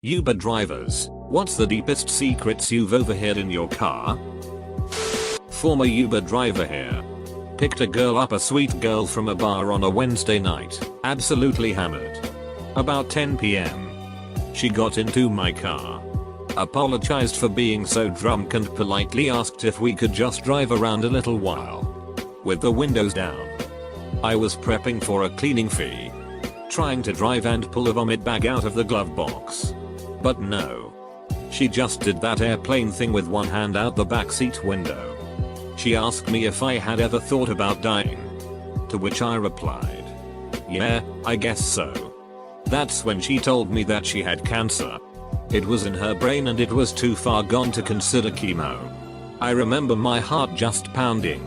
Uber drivers, what's the deepest secrets you've overheard in your car? Former Uber driver here. Picked a girl up, a sweet girl from a bar on a Wednesday night, absolutely hammered. About 10 PM. She got into my car. Apologized for being so drunk and politely asked if we could just drive around a little while. With the windows down. I was prepping for a cleaning fee. Trying to drive and pull a vomit bag out of the glove box. But no. She just did that airplane thing with one hand out the backseat window. She asked me if I had ever thought about dying. To which I replied, yeah, I guess so. That's when she told me that she had cancer. It was in her brain and it was too far gone to consider chemo. I remember my heart just pounding.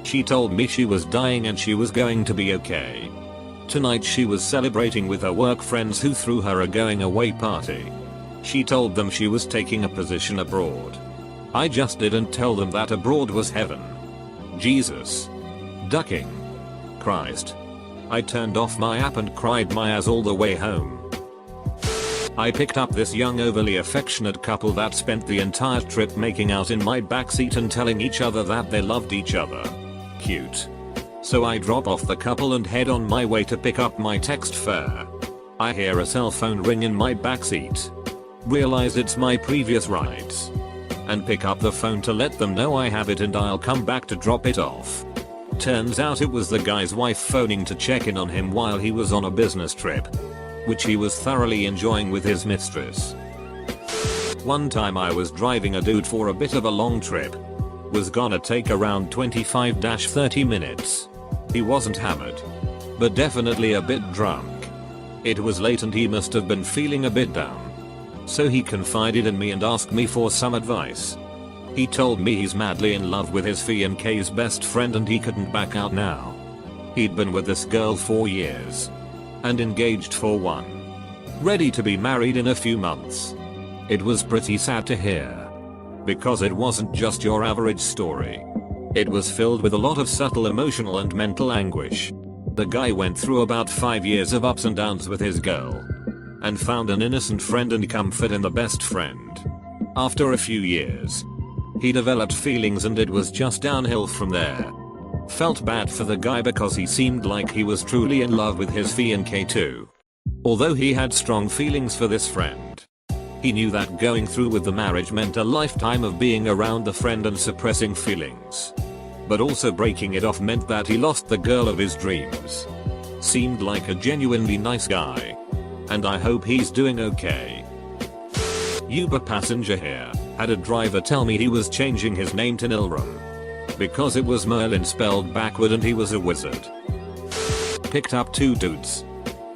She told me she was dying and she was going to be okay. Tonight she was celebrating with her work friends who threw her a going away party. She told them she was taking a position abroad. I just didn't tell them that abroad was heaven. Jesus. Ducking. Christ. I turned off my app and cried my ass all the way home. I picked up this young overly affectionate couple that spent the entire trip making out in my backseat and telling each other that they loved each other. Cute. So I drop off the couple and head on my way to pick up my text fare. I hear a cell phone ring in my backseat. Realize it's my previous rides. And pick up the phone to let them know I have it and I'll come back to drop it off. Turns out it was the guy's wife phoning to check in on him while he was on a business trip. Which he was thoroughly enjoying with his mistress. One time I was driving a dude for a bit of a long trip. Was gonna take around 25-30 minutes. He wasn't hammered. But definitely a bit drunk. It was late and he must have been feeling a bit down. So he confided in me and asked me for some advice. He told me he's madly in love with his emkay's best friend and he couldn't back out now. He'd been with this girl for years. And engaged for one. Ready to be married in a few months. It was pretty sad to hear. Because it wasn't just your average story. It was filled with a lot of subtle emotional and mental anguish. The guy went through about 5 years of ups and downs with his girl. And found an innocent friend and comfort in the best friend. After a few years. He developed feelings and it was just downhill from there. Felt bad for the guy because he seemed like he was truly in love with his emkay too. Although he had strong feelings for this friend. He knew that going through with the marriage meant a lifetime of being around the friend and suppressing feelings. But also breaking it off meant that he lost the girl of his dreams. Seemed like a genuinely nice guy. And I hope he's doing okay. Uber passenger here, had a driver tell me he was changing his name to Nilram. Because it was Merlin spelled backward and he was a wizard. Picked up two dudes.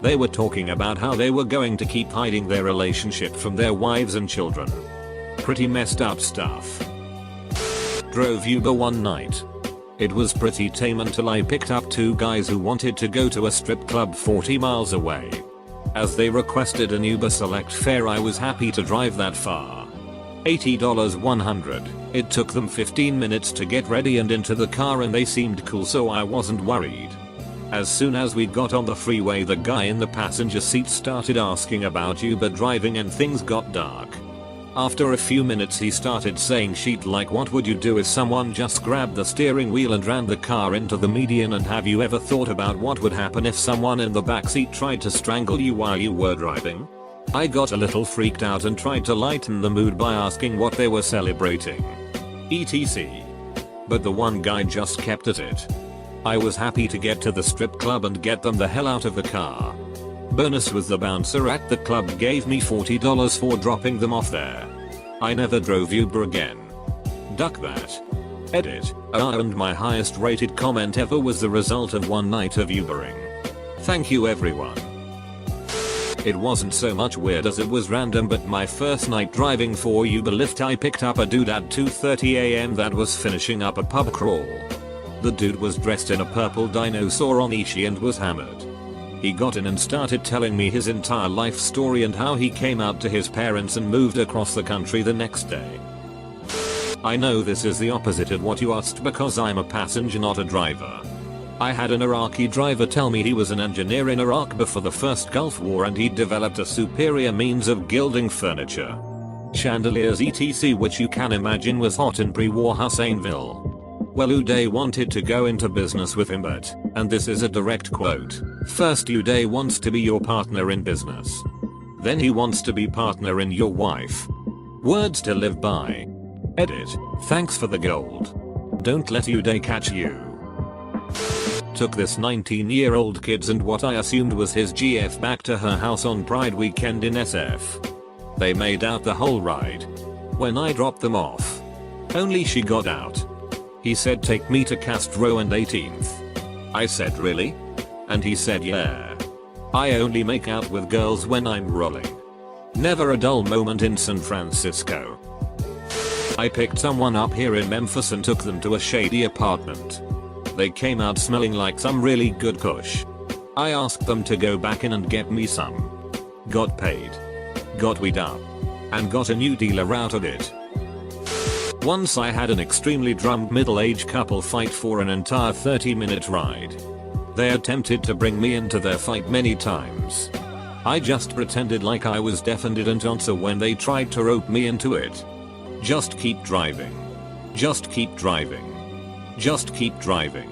They were talking about how they were going to keep hiding their relationship from their wives and children. Pretty messed up stuff. Drove Uber one night. It was pretty tame until I picked up two guys who wanted to go to a strip club 40 miles away. As they requested an Uber Select fare, I was happy to drive that far. $80 100. It took them 15 minutes to get ready and into the car and they seemed cool, so I wasn't worried. As soon as we got on the freeway, the guy in the passenger seat started asking about Uber driving and things got dark. After a few minutes he started saying shit like, what would you do if someone just grabbed the steering wheel and ran the car into the median, and have you ever thought about what would happen if someone in the backseat tried to strangle you while you were driving? I got a little freaked out and tried to lighten the mood by asking what they were celebrating. etc. But the one guy just kept at it. I was happy to get to the strip club and get them the hell out of the car. Bonus was the bouncer at the club gave me $40 for dropping them off there. I never drove Uber again. Duck that. Edit. And my highest rated comment ever was the result of one night of Ubering. Thank you everyone. It wasn't so much weird as it was random, but my first night driving for Uber Lyft, I picked up a dude at 2:30 AM that was finishing up a pub crawl. The dude was dressed in a purple dinosaur onishi and was hammered. He got in and started telling me his entire life story and how he came out to his parents and moved across the country the next day. I know this is the opposite of what you asked because I'm a passenger, not a driver. I had an Iraqi driver tell me he was an engineer in Iraq before the first Gulf War and he'd developed a superior means of gilding furniture. Chandeliers etc, which you can imagine was hot in pre-war Husseinville. Well, Uday wanted to go into business with him, but, and this is a direct quote, first Uday wants to be your partner in business. Then he wants to be partner in your wife. Words to live by. Edit. Thanks for the gold. Don't let Uday catch you. Took this 19-year-old kids and what I assumed was his GF back to her house on Pride weekend in SF. They made out the whole ride. When I dropped them off, only she got out. He said take me to Castro and 18th. I said really? And he said yeah. I only make out with girls when I'm rolling. Never a dull moment in San Francisco. I picked someone up here in Memphis and took them to a shady apartment. They came out smelling like some really good kush. I asked them to go back in and get me some. Got paid. Got weed up. And got a new dealer out of it. Once I had an extremely drunk middle-aged couple fight for an entire 30-minute ride. They attempted to bring me into their fight many times. I just pretended like I was deaf and didn't answer when they tried to rope me into it. Just keep driving. Just keep driving. Just keep driving.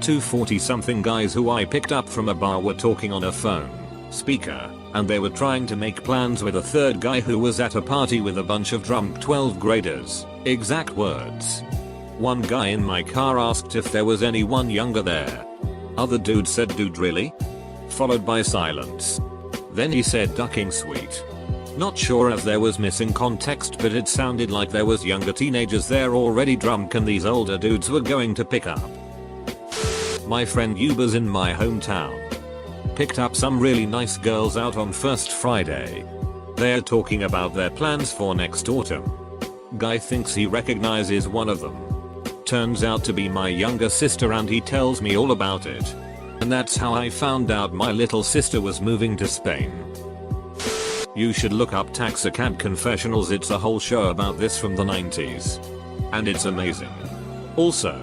Two 40-something guys who I picked up from a bar were talking on a phone speaker, and they were trying to make plans with a third guy who was at a party with a bunch of drunk 12th graders. Exact words. One guy in my car asked if there was anyone younger there. Other dude said dude really? Followed by silence. Then he said ducking sweet. Not sure as there was missing context, but it sounded like there was younger teenagers there already drunk and these older dudes were going to pick up. My friend Uber's in my hometown. Picked up some really nice girls out on first Friday. They're talking about their plans for next autumn. Guy thinks he recognizes one of them. Turns out to be my younger sister and he tells me all about it. And that's how I found out my little sister was moving to Spain. You should look up Taxicab Confessionals, it's a whole show about this from the 90s. And it's amazing. Also,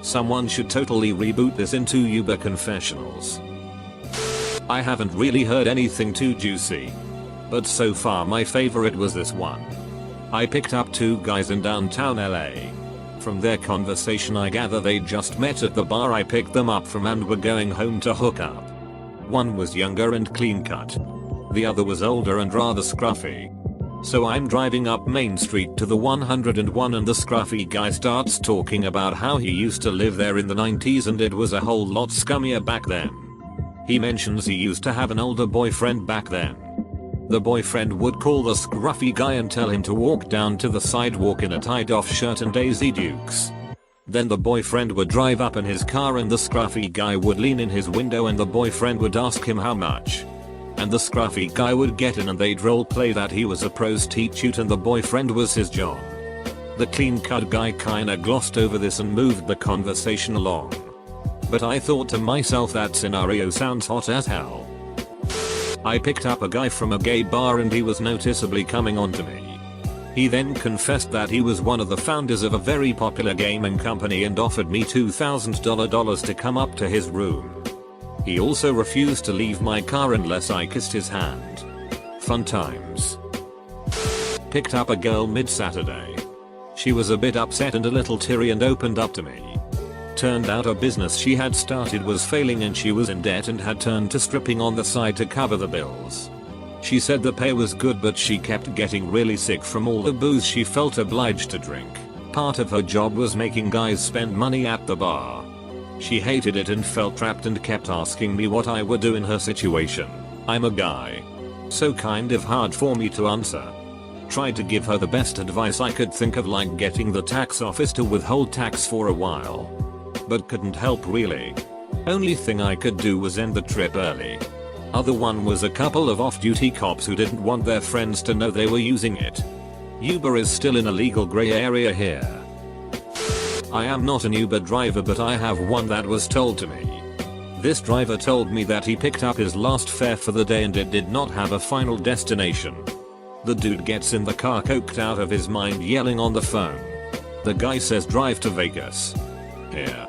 someone should totally reboot this into Uber Confessionals. I haven't really heard anything too juicy. But so far my favorite was this one. I picked up two guys in downtown LA. From their conversation I gather they just met at the bar I picked them up from and were going home to hook up. One was younger and clean cut. The other was older and rather scruffy. So I'm driving up Main Street to the 101 and the scruffy guy starts talking about how he used to live there in the 90s and it was a whole lot scummier back then. He mentions he used to have an older boyfriend back then. The boyfriend would call the scruffy guy and tell him to walk down to the sidewalk in a tied-off shirt and Daisy Dukes. Then the boyfriend would drive up in his car and the scruffy guy would lean in his window and the boyfriend would ask him how much. And the scruffy guy would get in and they'd roleplay that he was a prostitute and the boyfriend was his John. The clean-cut guy kinda glossed over this and moved the conversation along. But I thought to myself that scenario sounds hot as hell. I picked up a guy from a gay bar and he was noticeably coming on to me. He then confessed that he was one of the founders of a very popular gaming company and offered me $2,000 to come up to his room. He also refused to leave my car unless I kissed his hand. Fun times. Picked up a girl mid-Saturday. She was a bit upset and a little teary and opened up to me. Turned out a business she had started was failing and she was in debt and had turned to stripping on the side to cover the bills. She said the pay was good but she kept getting really sick from all the booze she felt obliged to drink. Part of her job was making guys spend money at the bar. She hated it and felt trapped and kept asking me what I would do in her situation. I'm a guy. So kind of hard for me to answer. Tried to give her the best advice I could think of, like getting the tax office to withhold tax for a while. But couldn't help really. Only thing I could do was end the trip early. Other one was a couple of off-duty cops who didn't want their friends to know they were using it. Uber is still in a legal grey area here. I am not an Uber driver but I have one that was told to me. This driver told me that he picked up his last fare for the day and it did not have a final destination. The dude gets in the car coked out of his mind yelling on the phone. The guy says drive to Vegas. Here.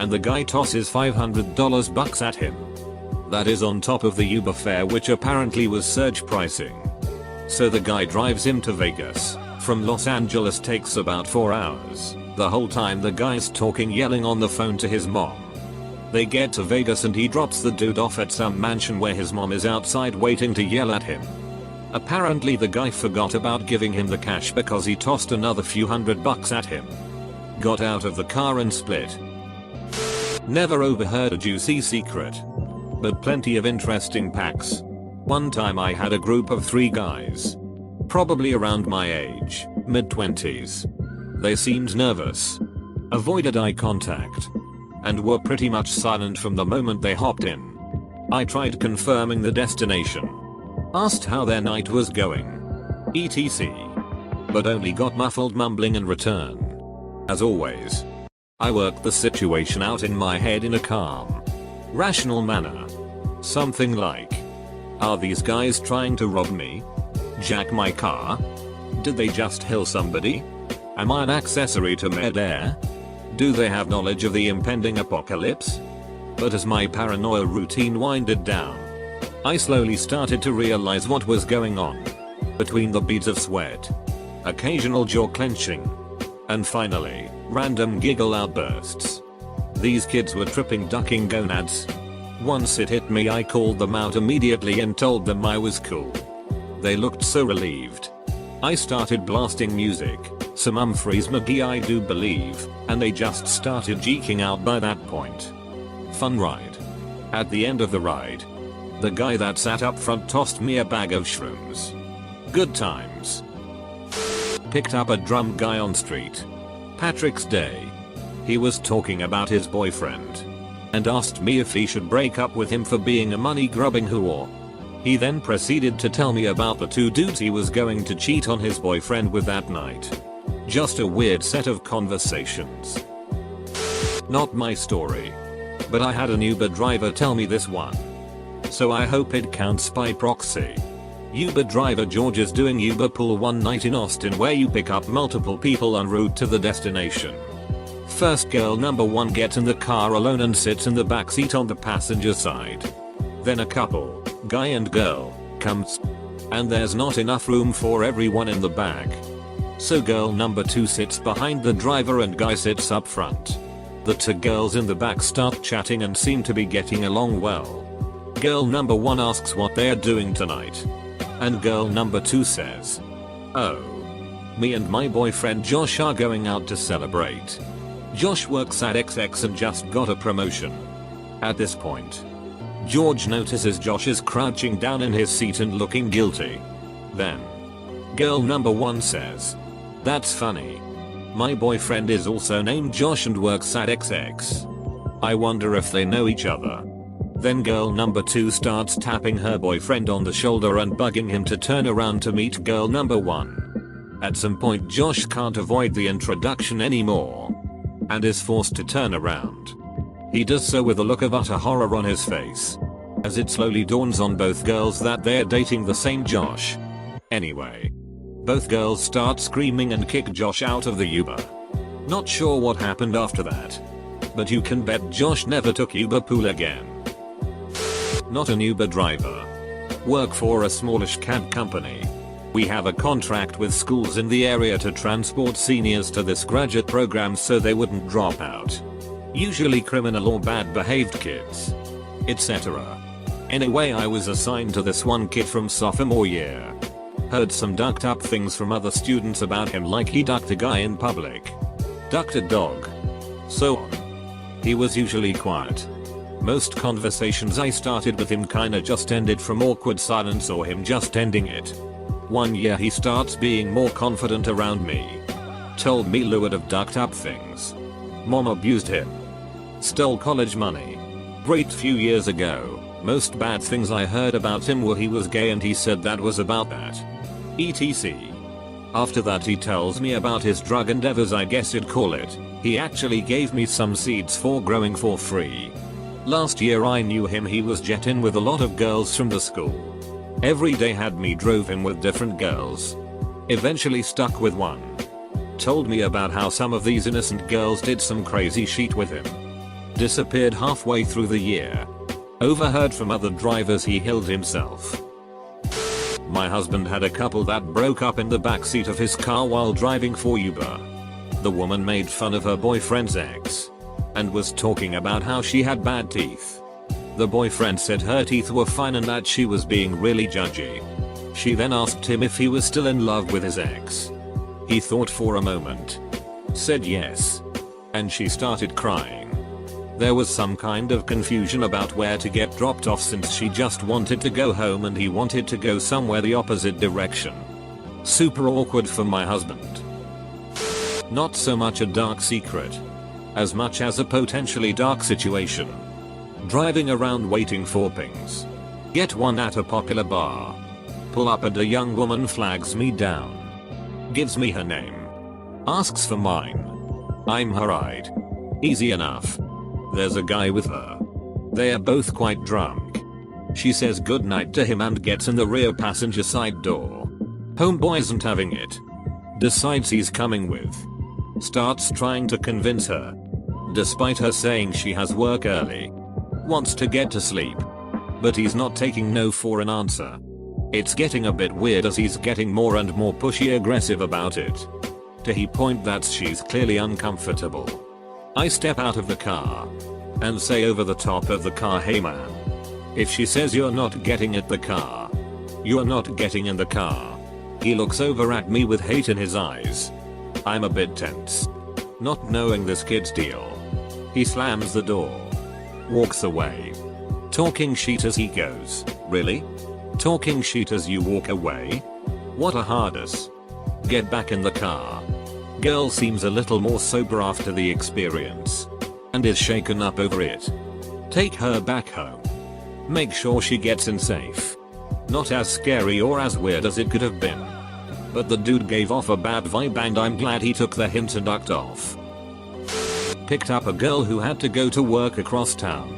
and the guy tosses $500 bucks at him. That is on top of the Uber fare, which apparently was surge pricing. So the guy drives him to Vegas. From Los Angeles takes about 4 hours. The whole time the guy's talking, yelling on the phone to his mom. They get to Vegas and he drops the dude off at some mansion where his mom is outside waiting to yell at him. Apparently the guy forgot about giving him the cash because he tossed another few $100 at him. Got out of the car and split. Never overheard a juicy secret, but plenty of interesting packs. One time I had a group of 3 guys, probably around my age, mid-20s. They seemed nervous, avoided eye contact, and were pretty much silent from the moment they hopped in. I tried confirming the destination, asked how their night was going, etc., but only got muffled mumbling in return. As always, I worked the situation out in my head in a calm, rational manner. Something like, are these guys trying to rob me? Jack my car? Did they just kill somebody? Am I an accessory to mid-air? Do they have knowledge of the impending apocalypse? But as my paranoia routine winded down, I slowly started to realize what was going on. Between the beads of sweat, occasional jaw clenching, and finally, random giggle outbursts. These kids were tripping ducking gonads. Once it hit me, I called them out immediately and told them I was cool. They looked so relieved. I started blasting music, some Humphreys McGee I do believe, and they just started geeking out by that point. Fun ride. At the end of the ride, the guy that sat up front tossed me a bag of shrooms. Good times. Picked up a drunk guy on street. Patrick's Day. He was talking about his boyfriend and asked me if he should break up with him for being a money-grubbing whore. He then proceeded to tell me about the 2 dudes he was going to cheat on his boyfriend with that night. Just a weird set of conversations. Not my story, but I had an Uber driver tell me this one, so I hope it counts by proxy. Uber driver George is doing Uber pool one night in Austin, where you pick up multiple people en route to the destination. First, girl number 1 gets in the car alone and sits in the back seat on the passenger side. Then a couple, guy and girl, comes, and there's not enough room for everyone in the back. So girl number 2 sits behind the driver and guy sits up front. The 2 girls in the back start chatting and seem to be getting along well. Girl number 1 asks what they're doing tonight, and girl number 2 says, "Oh, me and my boyfriend Josh are going out to celebrate. Josh works at XX and just got a promotion." At this point, George notices Josh is crouching down in his seat and looking guilty. Then, girl number 1 says, "That's funny. My boyfriend is also named Josh and works at XX. I wonder if they know each other." Then girl number 2 starts tapping her boyfriend on the shoulder and bugging him to turn around to meet girl number 1. At some point Josh can't avoid the introduction anymore and is forced to turn around. He does so with a look of utter horror on his face, as it slowly dawns on both girls that they're dating the same Josh. Anyway, both girls start screaming and kick Josh out of the Uber. Not sure what happened after that, but you can bet Josh never took Uber pool again. Not an Uber driver. Work for a smallish cab company. We have a contract with schools in the area to transport seniors to this graduate program so they wouldn't drop out. Usually criminal or bad behaved kids, etc. Anyway, I was assigned to this one kid from sophomore year. Heard some ducked up things from other students about him, like he ducked a guy in public, ducked a dog, so on. He was usually quiet. Most conversations I started with him kinda just ended from awkward silence or him just ending it. One year he starts being more confident around me. Told me Lou would have ducked up things. Mom abused him. Stole college money. Great few years ago. Most bad things I heard about him were he was gay and he said that was about that. etc. After that he tells me about his drug endeavors, I guess you'd call it. He actually gave me some seeds for growing for free. Last year I knew him, he was jetting with a lot of girls from the school. Every day had me drove him with different girls. Eventually stuck with one. Told me about how some of these innocent girls did some crazy shit with him. disappeared halfway through the year. Overheard from other drivers he killed himself. My husband had a couple that broke up in the backseat of his car while driving for Uber. The woman made fun of her boyfriend's ex and was talking about how she had bad teeth. The boyfriend said her teeth were fine and that she was being really judgy. She then asked him if he was still in love with his ex. He thought for a moment, said yes, and she started crying. There was some kind of confusion about where to get dropped off since she just wanted to go home and he wanted to go somewhere the opposite direction. Super awkward for my husband. Not so much a dark secret, as much as a potentially dark situation. Driving around waiting for pings. Get one at a popular bar. Pull up and a young woman flags me down. Gives me her name. Asks for mine. I'm her ride. Easy enough. There's a guy with her. They are both quite drunk. She says goodnight to him and gets in the rear passenger side door. Homeboy isn't having it. Decides he's coming with. Starts trying to convince her. Despite her saying she has work early. Wants to get to sleep. But he's not taking no for an answer. It's getting a bit weird as he's getting more and more pushy aggressive about it. To the point that she's clearly uncomfortable. I step out of the car and say over the top of the car, hey man. If she says you're not getting at the car, you're not getting in the car. He looks over at me with hate in his eyes. I'm a bit tense. Not knowing this kid's deal. He slams the door. Walks away. Talking shit as he goes. Really? Talking shit as you walk away? What a hardus. Get back in the car. Girl seems a little more sober after the experience. And is shaken up over it. Take her back home. Make sure she gets in safe. Not as scary or as weird as it could have been. But the dude gave off a bad vibe and I'm glad he took the hint and ducked off. Picked up a girl who had to go to work across town.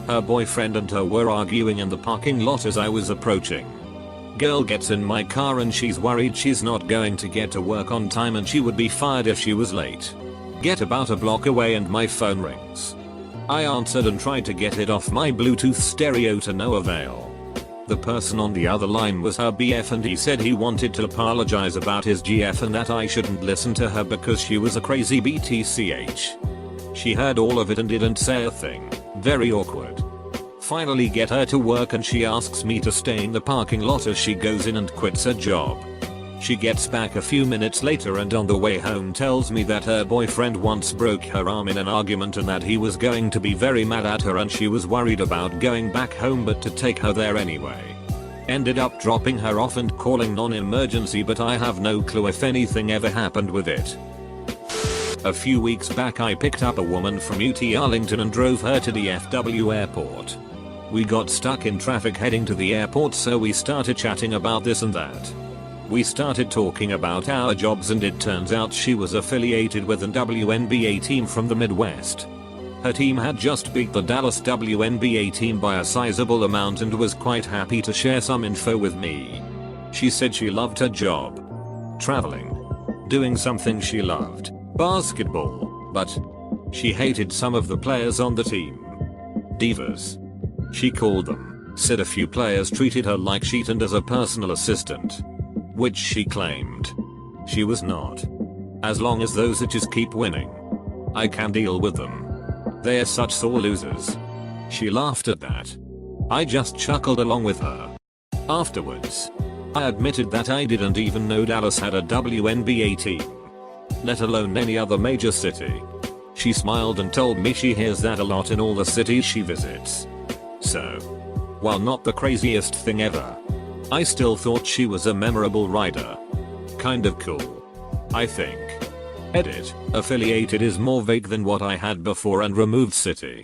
Her boyfriend and her were arguing in the parking lot as I was approaching. Girl gets in my car and she's worried she's not going to get to work on time and she would be fired if she was late. Get about a block away and my phone rings. I answered and tried to get it off my Bluetooth stereo to no avail. The person on the other line was her BF and he said he wanted to apologize about his GF and that I shouldn't listen to her because she was a crazy BTCH. She heard all of it and didn't say a thing. Very awkward. Finally get her to work and she asks me to stay in the parking lot as she goes in and quits her job. She gets back a few minutes later and on the way home tells me that her boyfriend once broke her arm in an argument and that he was going to be very mad at her and she was worried about going back home but to take her there anyway. Ended up dropping her off and calling non-emergency but I have no clue if anything ever happened with it. A few weeks back I picked up a woman from UT Arlington and drove her to the FW airport. We got stuck in traffic heading to the airport so we started chatting about this and that. We started talking about our jobs and it turns out she was affiliated with an WNBA team from the Midwest. Her team had just beat the Dallas WNBA team by a sizable amount and was quite happy to share some info with me. She said she loved her job. Traveling. Doing something she loved. Basketball. But she hated some of the players on the team. Divas. She called them. Said a few players treated her like shit and as a personal assistant. Which she claimed. She was not. As long as those bitches keep winning. I can deal with them. They are such sore losers. She laughed at that. I just chuckled along with her. Afterwards, I admitted that I didn't even know Dallas had a WNBA team. Let alone any other major city. She smiled and told me she hears that a lot in all the cities she visits. So, while not the craziest thing ever, I still thought she was a memorable rider. Kind of cool. I think. Edit. Affiliated is more vague than what I had before and removed city.